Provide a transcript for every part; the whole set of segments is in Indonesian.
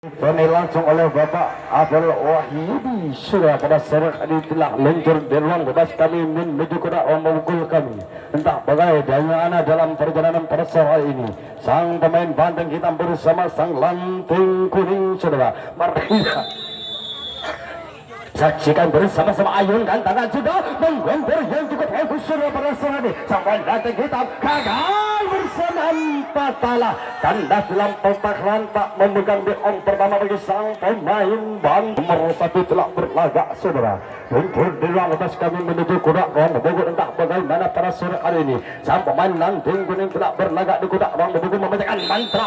Kami langsung oleh Bapak Abel Wahyudi sudah pada sore ini telah meluncur di ruang bebas kami menuju ke dalam memukul kami. Entah bagaimana dalam perjalanan pada sore ini. Sang pemain banteng hitam bersama sang lanting kuning saudara. Mari saksikan bersama-sama ayun dan tangan sudah menggempur yang cukup hebat sudah pada sore ini. Sang pemain banteng hitam gagal bersama Patala kandas dalam petak lantak memegang beong pertama bagi sang pemain banteng nomor 1 telah berlagak saudara. Luncur di ruang atas kami menuju kuda ruang Bogor. Entah bagaimana pada sore hari ini sang pemain lanting kuning telah berlagak di kuda ruang Bogor membacakan mantra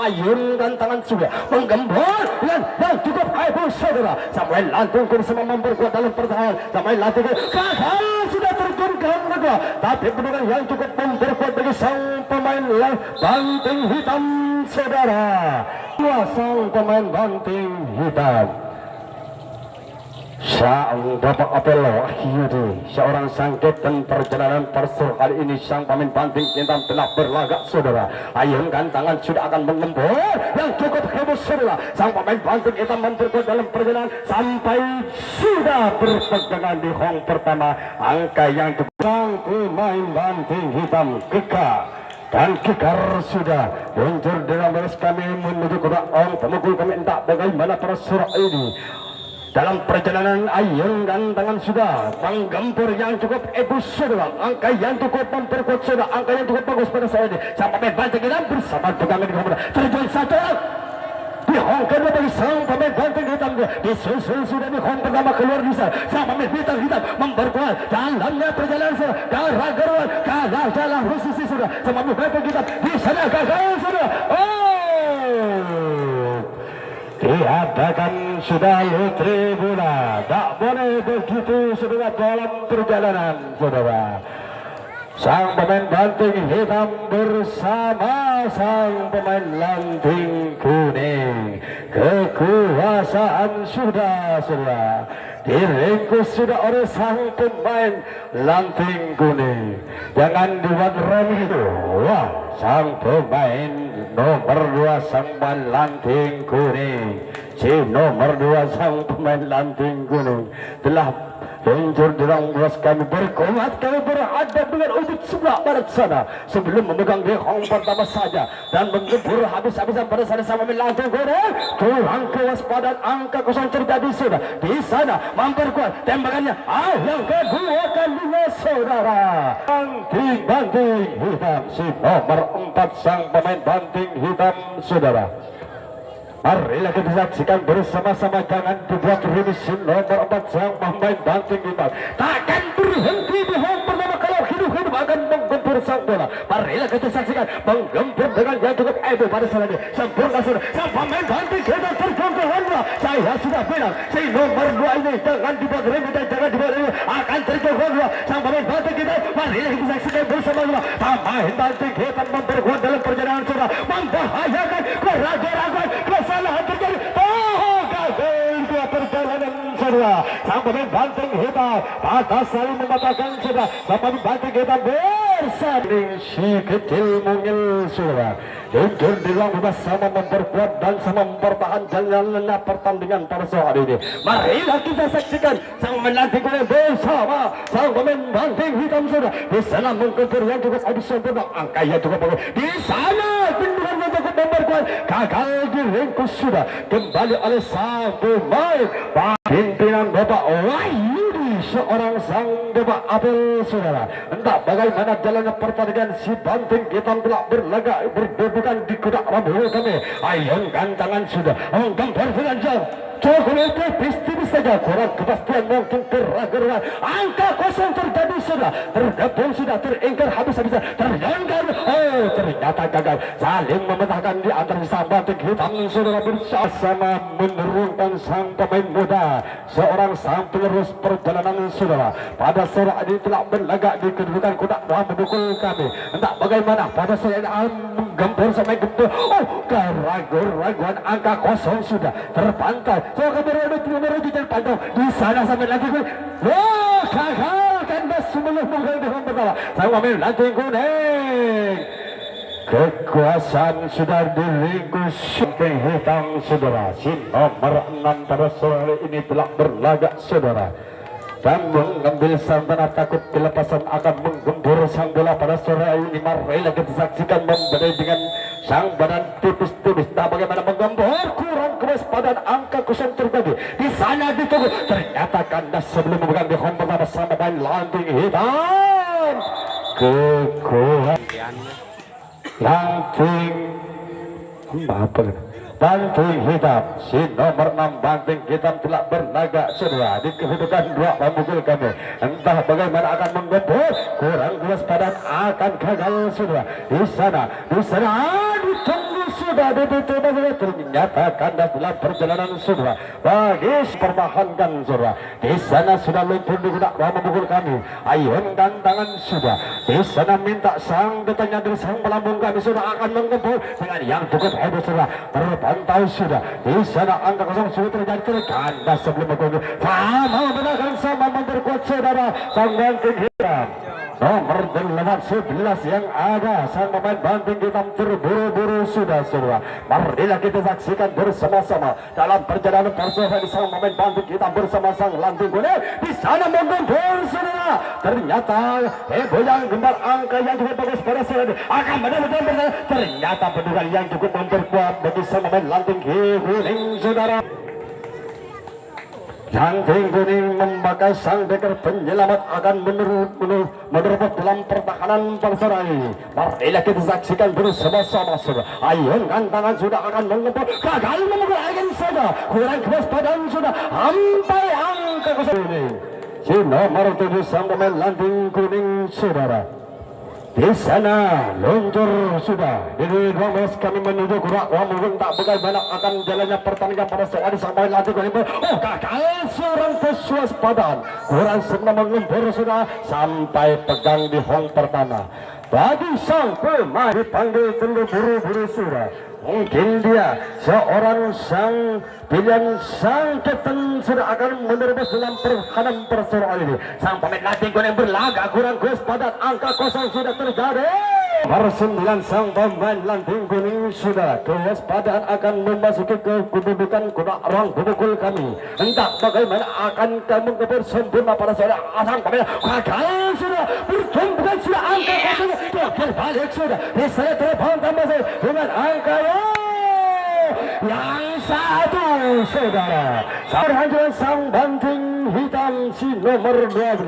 ayun dan tangan sudah menggembur dan yang cukup hebat saudara. Sang pemain lanting kuning semua memperkuat dalam pertahanan. Sang pemain lanting gagal sudah terjun ke kedua, tapi pendudukan yang cukup memperkuat bagi sang pemain banting hitam saudara. Dua sang pemain banting hitam. Sang Bapak Abel Wahyudi, seorang sang kapten perjalanan persur kali ini. Sang pemain banting hitam telah berlagak saudara. Ayunkan tangan sudah akan menggembur yang cukup hebat saudara. Sang pemain banting hitam memperkuat dalam perjalanan sampai sudah berpegangan di hong pertama. Angka yang cukup. Sang pemain banting hitam kekal dan kekar sudah luncur dalam baris kami menuju ke dalam pemukul kami. Entah bagaimana pada sore ini dalam perjalanan ayun dan tangan sudah menggempur yang cukup ebus saudara. Angka yang cukup memperkuat saudara, angka yang cukup bagus pada saat ini. Sang pemain banting hitam bersama pegangan di komando terjun satu di hong kedua bagi sang pemain banting hitam. Disusul sudah di hong pertama keluar di sana. Sang pemain bintang hitam memperkuat dalamnya perjalanan sudah. Darah geruan kalah jalan khusus sudah. Sang pemain banting hitam di sana gagal sudah. Diadakan sudah lotre bola, tak boleh begitu saudara dalam perjalanan saudara. Sang pemain banting hitam bersama sang pemain lanting kuning, kekuasaan sudah saudara diringkus sudah oleh sang pemain lanting kuning. Jangan dibuat remeh itu. Wah, sang pemain nomor 2 sang pemain lanting kuning, si nomor 2 sang pemain lanting kuning telah luncur di ruang bebas kami berkuat. Kami berhadap dengan ujung sebelah barat sana sebelum memegang di hong pertama saja dan menggempur habis-habisan pada sana sama lanting kuning. Kurang kewaspadaan, angka kosong terjadi sudah di sana memperkuat tembakannya. Yang kedua kalinya saudara banting hitam, si nomor 4 sang pemain banting hitam saudara. Marilah kita saksikan bersama-sama, jangan dibuat remisi. Nomor 4 sang pemain banting hitam takkan berhenti di hong pertama. Kalau hidup-hidup akan menggempur sang bola. Marilah kita saksikan menggempur dengan yang cukup ego pada saat ini. Sempurna sudah sang pemain banting hitam terjun ke Honda. Saya sudah bilang si nomor 2 ini jangan dibuat remisi dan jangan dibuat remisi, akan terjun ke Honda. Sang pemain banting hitam marilah kita saksikan bersama-sama. Pemain banting hitam memperkuat dalam perjalanan sudah membahayakan keraguan-keraguan kesalahan terjadi. Gagal dua perjalanan saudara. Sang pemain banting hitam patah saling membatalkan saudara. Sang pemain banting hitam bersama si kecil mungil saudara. Luncur di ruang bebas sama memperkuat dan sama mempertahankan jalannya pertandingan pada sore hari ini. Marilah kita saksikan sang pemain lanting kuning bersama sang pemain banting hitam saudara. Di sana menggempur yang cukup habis sempurna, angka yang cukup bagus. Di sana benturan yang cukup memperkuat gagal diringkus sudah kembali oleh sang pemain pimpinan Bapak Wahyudi, seorang sang Bapak Abel saudara. Entah bagaimana jalannya pertandingan, si banting hitam telah berlagak berdebukan di kuda rambu kami. Ayunkan tangan sudah menggempur dengan jam cukup tipis-tipis saja, kurang kepastian mungkin keraguan. Angka kosong terjadi sudah, tergabung sudah, teringkar habis-habisan, terlanggar. Ternyata gagal saling mematahkan di antara sang banting hitam saudara bersama menurunkan sang pemain muda, seorang sang penerus perjalanan saudara. Pada sore ini telah berlagak di kedudukan kuda dalam mendukung kami. Entah bagaimana pada sore ini menggempur sampai gempur. Keraguan-raguan, angka kosong sudah terpantau. So kemudian menuju dan pantau di sana sampai lagi. Gagal kandas sebelum menggempur pertama. Sang pemain lanting kuning Kekuasaan sudah diringkus Banting hitam saudara. Si nomor 6 pada sore ini telah berlagak saudara, dan mengambil santana takut kelepasan akan menggembur sang bola pada sore ini. Mari kita saksikan membedai dengan sang badan tipis-tipis. Nah, bagaimana menggembur kurang kewaspadaan, angka kosong terjadi di sana ditunggu. Ternyata kandas sebelum memegang di home pertama sama main lanting hitam. Kekuatan lanting apa? Banting hitam, si nomor 6 banting hitam telah berlagak saudara di kedudukan 2 pemukul kami. Entah bagaimana akan menggembur, kurang kewaspadaan akan gagal saudara. Di sana ditunggu sudah ternyata kandas dalam perjalanan saudara. Bagi pertahankan saudara. Di sana sudah lumpur digunakan 2 pemukul kami. Ayunkan tangan sudah. Di sana minta sang detanya dari sang pelambung kami sudah akan menggembur dengan yang cukup hebat saudara. Terpantau sudah di sana angka kosong sudah terjadi terkandas sebelum menggembur. Sama menangkan sama memperkuat saudara sang banting hitam. Nomor 11 yang ada sang pemain banting hitam terburu-buru sudah saudara. Marilah kita saksikan bersama-sama dalam perjalanan persahabatan sang pemain banting hitam bersama sang lanting kuning. Di sana menggembur saudara. Ternyata boyang gembar angka yang cukup bagus pada saat ini akan benar-benar ternyata pendugaan yang cukup memperkuat bagi sang pemain lanting kuning saudara. Lanting kuning memakai sang deker penyelamat akan menerbut dalam pertahanan persera ini. Marilah kita saksikan bersama-sama saudara. Ayunkan tangan sudah akan menggembur, gagal memukul angin saja, kurang kewaspadaan sudah sampai angka kosong ini. Si nomor 7 sang pemain lanting kuning saudara. Di sana luncur sudah di 12 kami menuju kurak Wamukul. Tak bagaimana akan jalannya pertandingan pada saat ini sampai lantik kuning. Oh, gagal seorang kewaspadaan, kurang serta menggembur sudah sampai pegang di hong pertama. Bagi sang pemain dipanggil terburu-buru sudah. Mungkin dia seorang sang pilihan sang kapten sudah akan menerobos dalam pertahanan perseroan ini. Sang pemain lanting kuning berlaga kurang kewaspadaan, angka kosong sudah terjadi. Nomor 9 sang pemain lanting kuning sudah kewaspadaan akan memasuki ke kedudukan ruang pemukul kami. Entah bagaimana akan kamu kebur sempurna pada saudara. Sang pemain gagal sudah bertumbukan sudah angka kosong terbalik sudah. Di sana terbang tambah dengan angka yang satu saudara. Berhancuran sang banting hitam si nomor 12.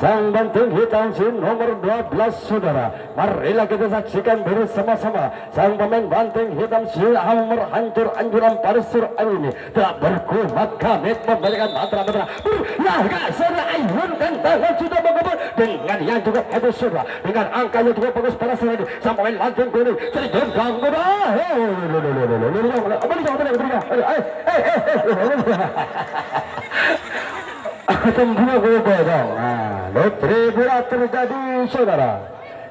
Sang banting hitam si nomor 12 saudara. Marilah kita saksikan bersama-sama sang pemain banting hitam si nomor hancur anjuran pada surat ini telah berkumat kami memberikan mantra-mantra berlaga saudara. Ayunkan tangan sudah menggembur dengan yang juga hebat saudara, dengan angka yang juga bagus pada surat ini. Sang pemain lanting kuning terjengkang lotri bola terjadi saudara.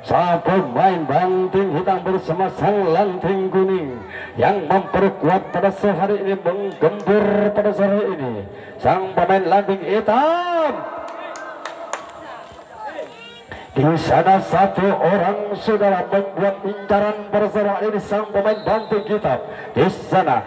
Sang pemain banting hitam bersama sang lanting kuning yang memperkuat pada sehari ini, menggembur pada sore ini. Sang pemain lanting hitam di sana satu orang saudara membuat incaran pada sore ini. Sang pemain banting hitam di sana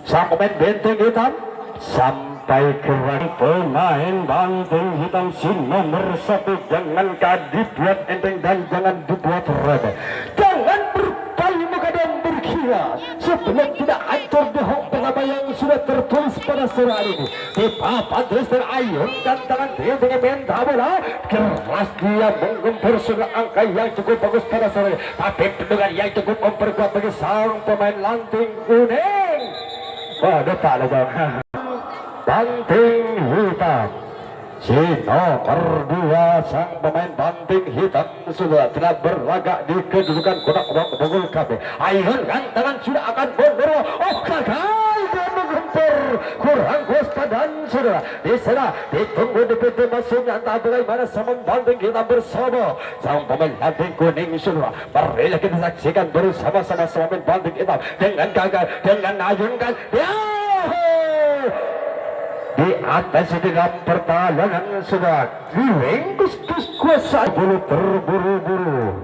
sang pemain banting hitam sampai kerang pemain banting hitam si nomor 1. Jangan dibuat enteng dan jangan dibuat remeh. Jangan berpaling muka dan berkira sebelum tidak hancur di hong pertama yang sudah tertulis pada surat ini. Di papan terus terayun dan tangan dia dengan minta bola keras dia menggempur sudah angka yang cukup bagus pada surat ini. Tapi pendengar yang cukup memperkuat bagi sang pemain lanting kuning. Waduh tak ada banting hitam si nomor 2 sang pemain banting hitam sudah telah berlagak di kedudukan kotak ruang pemukul kami. Ayunkan tangan sudah akan mundur. Oh, gagal dia menggempur, kurang kewaspadaan saudara. Di sana ditunggu di pintu masuknya entah bagaimana sama banting hitam bersama sang pemain banting kuning saudara. Marilah kita saksikan bersama-sama sang pemain banting hitam dengan gagal dengan ayunkan di atas dengan pertahanan sudah diringkus kuasa bulu terburu-buru.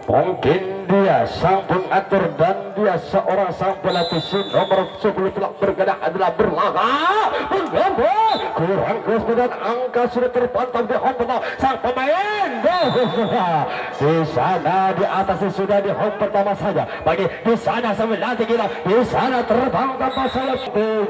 Mungkin dia sang pengatur dan dia seorang sang pelatih nomor 10 telah bergerak adalah berlaga menggembur kurang keras dan angka sudah terpantau di home pertama sang pemain di sana di atas sudah di home pertama saja bagi di sana sambil nanti kita di sana terbang tanpa sayap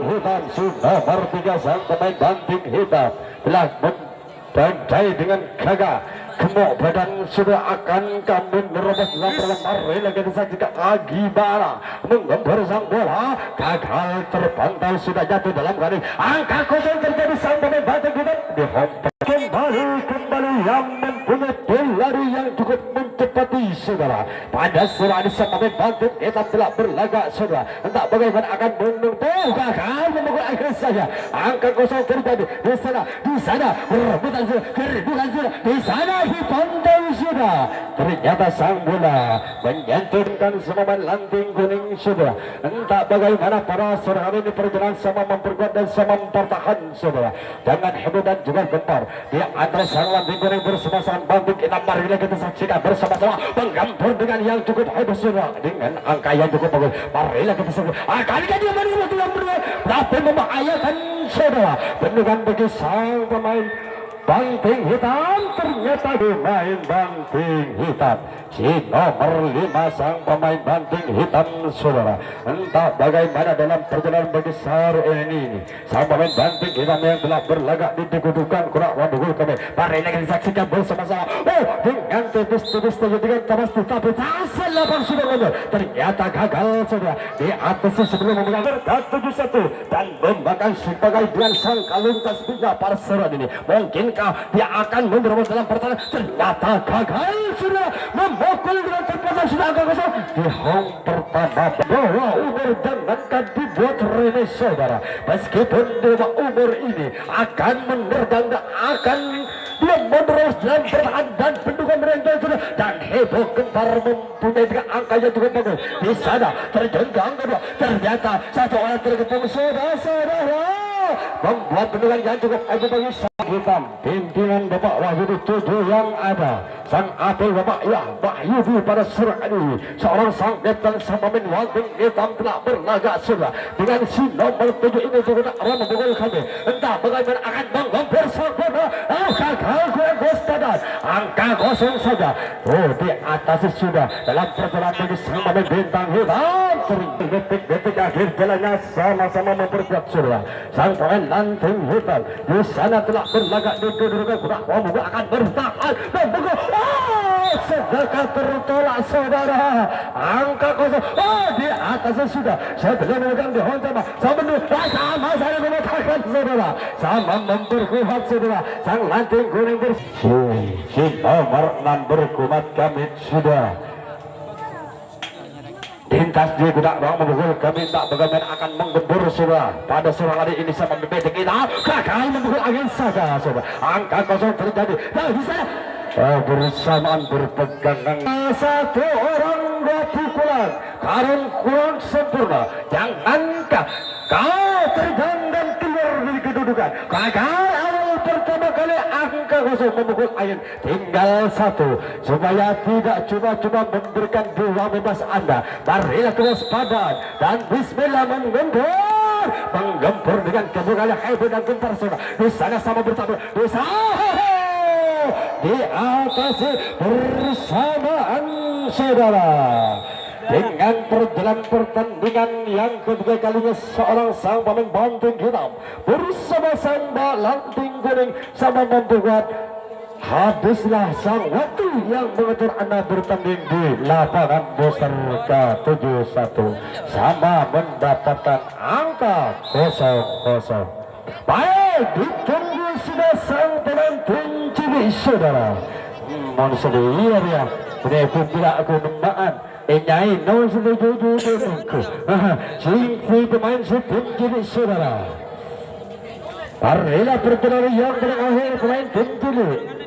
hitam sudah nomor 3 sang pemain banting hitam telah membantai dengan gagah gemuk badan sudah akan kami menerobos dalam perlembar lagi disaksikan Agibara menggembur sang bola gagal terpantau sudah jatuh dalam garis angka kosong terjadi sang pemain banting hitam di home kembali yang mempunyai pelari yang cukup mencepati saudara pada surah sang pemain banting hitam telah berlagak saudara entah bagaimana akan menunggu gagal memukul akhir saja angka kosong terjadi di sana rebutan sudah di sana dipantau sudah ternyata sang bola menyentuhkan semuanya lanting kuning sudah entah bagaimana para saudara ini perjalanan sama memperkuat dan sama mempertahan saudara dengan heboh dan juga gempar di antara sang lanting kuning bersama sang banting kita marilah kita saksikan bersama-sama menggempur dengan yang cukup heboh saudara dengan angka yang cukup bagus marilah kita saksikan akan dia berdua tapi membahayakan saudara bendungan bagi sang pemain banting hitam ternyata pemain banting hitam si nomor 5 sang pemain banting hitam saudara entah bagaimana dalam perjalanan besar ini sang pemain banting hitam yang telah berlagak di kedudukan kurang wabugul kami mari lagi disaksikan bersama-sama dengan tipis-tipis dengan pasti tapi hasil lapang sudah mundur ternyata gagal saudara di atas sebelum memegang berkat 71 dan membakar sebagai dengan sang kaluntas tiga parseran ini mungkin dia akan menerobos dalam pertahanan ternyata gagal sudah memukul dengan terpasang sudah agak kosong di home pertama bahwa umur jangankan dibuat remeh saudara meskipun dewa umur ini akan menergang dan akan dia menerobos dalam pertahanan dan pendukung mereka sudah dan heboh gempar mempunyai dengan angka yang cukup bagus di sana terjenggang kedua ternyata satu orang tergepung saudara membuat pendukung yang cukup hebat bagi hitam pimpinan Bapak Wahyudi 7 yang ada sang apel Bapak Wahyudi pada surah ini seorang sang kapten sang pemain banting hitam telah berlagak sudah dengan si nomor 7 ini juga ramah memukul kami entah bagaimana akan menggempur sang bola gagal gos padat angka kosong saja di atas sudah dalam perjalanan bagi sang pemain bintang hitam detik-detik akhir jalannya sama-sama memperkuat sudah sang pemain lanting hitam di sana telah berlagak di kedudukan kurang membuka akan bertahan membuka sedekah tertolak saudara angka kosong di atas sudah sebelum memegang di hontama sama saya mengatakan saudara sama memperkuat saudara sang lanting kuning si nomor 6 berkumat kami sudah lintas di gudak bang memukul kami tak bagaimana akan menggembur saudara pada sore hari ini sama membetik kita gagal memukul angin saja saudara angka kosong terjadi nah bisa bersamaan berpegangan satu orang dua pukulan karun kurang sempurna jangankah kau tergandang keluar dari kedudukan gagal awal pertama kali angka kosong memukul angin tinggal satu supaya tidak coba-coba memberikan dua bebas anda marilah kewaspadaan dan bismillah menggempur dengan kebukaan hebat dan gempar saudara di sana sama bertabur di sana di atas bersamaan saudara dengan perjalanan pertandingan yang ketiga kalinya seorang sang pemain banting hitam bersama sang lanting kuning sama membuat habislah sang waktu yang mengatur anda bertanding di lapangan Boserka 71 sama mendapatkan angka 0-0 baik ditunggu sudah sang penonton cilik saudara mohon sedih ya udah itu tidak aku nembaan nyai no sudah jujur si pemain tim cilik saudara marilah perjalanan yang terakhir pemain tim cilik